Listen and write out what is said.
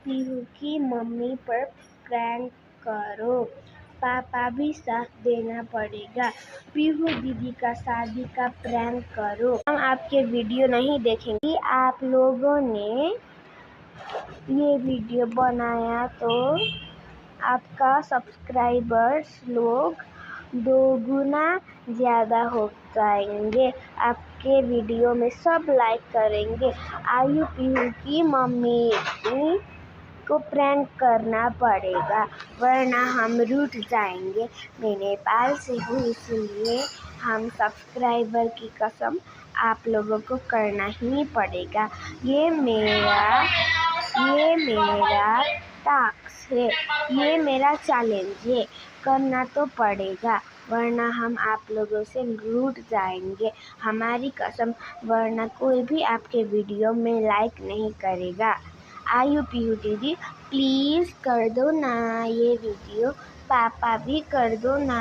पीहू की मम्मी पर प्रैंक करो, पापा भी साथ देना पड़ेगा। पीहू दीदी का शादी का प्रैंक करो। हम आपके वीडियो नहीं देखेंगे। आप लोगों ने ये वीडियो बनाया तो आपका सब्सक्राइबर्स लोग 2 गुना ज़्यादा हो जाएंगे। आपके वीडियो में सब लाइक करेंगे। आयु पीहू की मम्मी को प्रैंक करना पड़ेगा, वरना हम रूठ जाएंगे। मैं नेपाल से हूँ, इसलिए हम सब्सक्राइबर की कसम आप लोगों को करना ही पड़ेगा। ये मेरा टास्क है, ये मेरा चैलेंज है। करना तो पड़ेगा, वरना हम आप लोगों से रूठ जाएंगे। हमारी कसम, वरना कोई भी आपके वीडियो में लाइक नहीं करेगा। आयु पीहू दीदी प्लीज़ कर दो ना ये वीडियो, पापा भी कर दो ना।